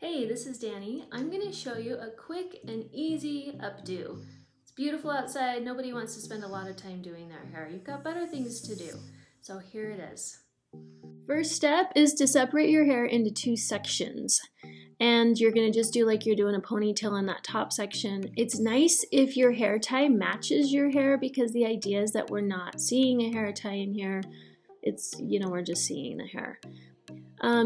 Hey, this is Dani. I'm going to show you a quick and easy updo. It's beautiful outside. Nobody wants to spend a lot of time doing their hair. You've got better things to do. So here it is. First step is to separate your hair into two sections. And you're going to just do like you're doing a ponytail in that top section. It's nice if your hair tie matches your hair because the idea is that we're not seeing a hair tie in here. It's, we're just seeing the hair.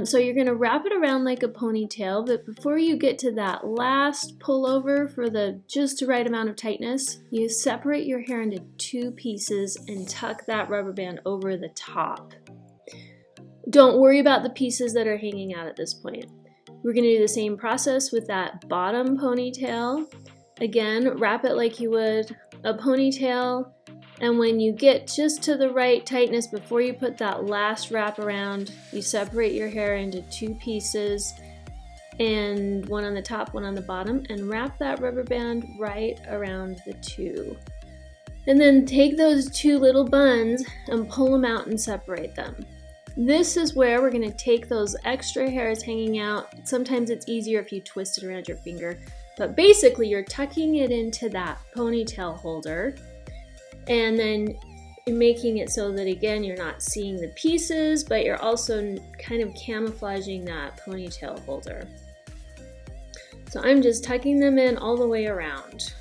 So you're going to wrap it around like a ponytail, but before you get to that last pullover for the just the right amount of tightness, you separate your hair into two pieces and tuck that rubber band over the top. Don't worry about the pieces that are hanging out at this point. We're going to do the same process with that bottom ponytail. Again, wrap it like you would a ponytail. And when you get just to the right tightness before you put that last wrap around, you separate your hair into two pieces, and one on the top, one on the bottom, and wrap that rubber band right around the two. And then take those two little buns and pull them out and separate them. This is where we're going to take those extra hairs hanging out. Sometimes it's easier if you twist it around your finger, but basically you're tucking it into that ponytail holder. And then you're making it so that, again, you're not seeing the pieces, but you're also kind of camouflaging that ponytail holder. So I'm just tucking them in all the way around,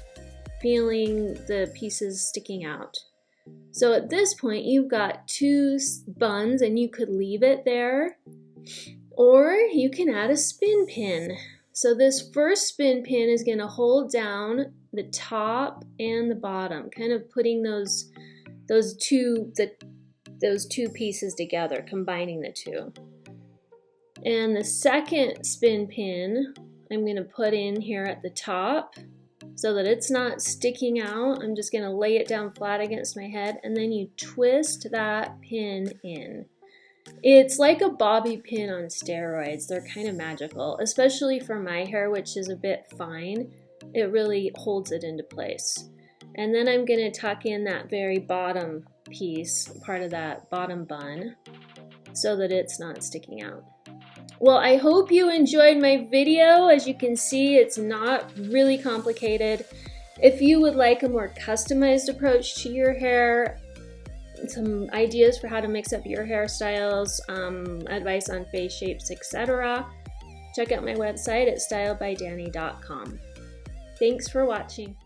feeling the pieces sticking out. So at this point, you've got two buns, and you could leave it there, or you can add a spin pin. So this first spin pin is going to hold down the top and the bottom, kind of putting those two pieces together, combining the two. And the second spin pin I'm going to put in here at the top so that it's not sticking out. I'm just going to lay it down flat against my head, and then you twist that pin in. It's like a bobby pin on steroids. They're kind of magical, especially for my hair, which is a bit fine. It really holds it into place. And then I'm going to tuck in that very bottom piece, part of that bottom bun, so that it's not sticking out. Well, I hope you enjoyed my video. As you can see, it's not really complicated. If you would like a more customized approach to your hair, some ideas for how to mix up your hairstyles, advice on face shapes, etc., check out my website at stylebydani.com. Thanks for watching.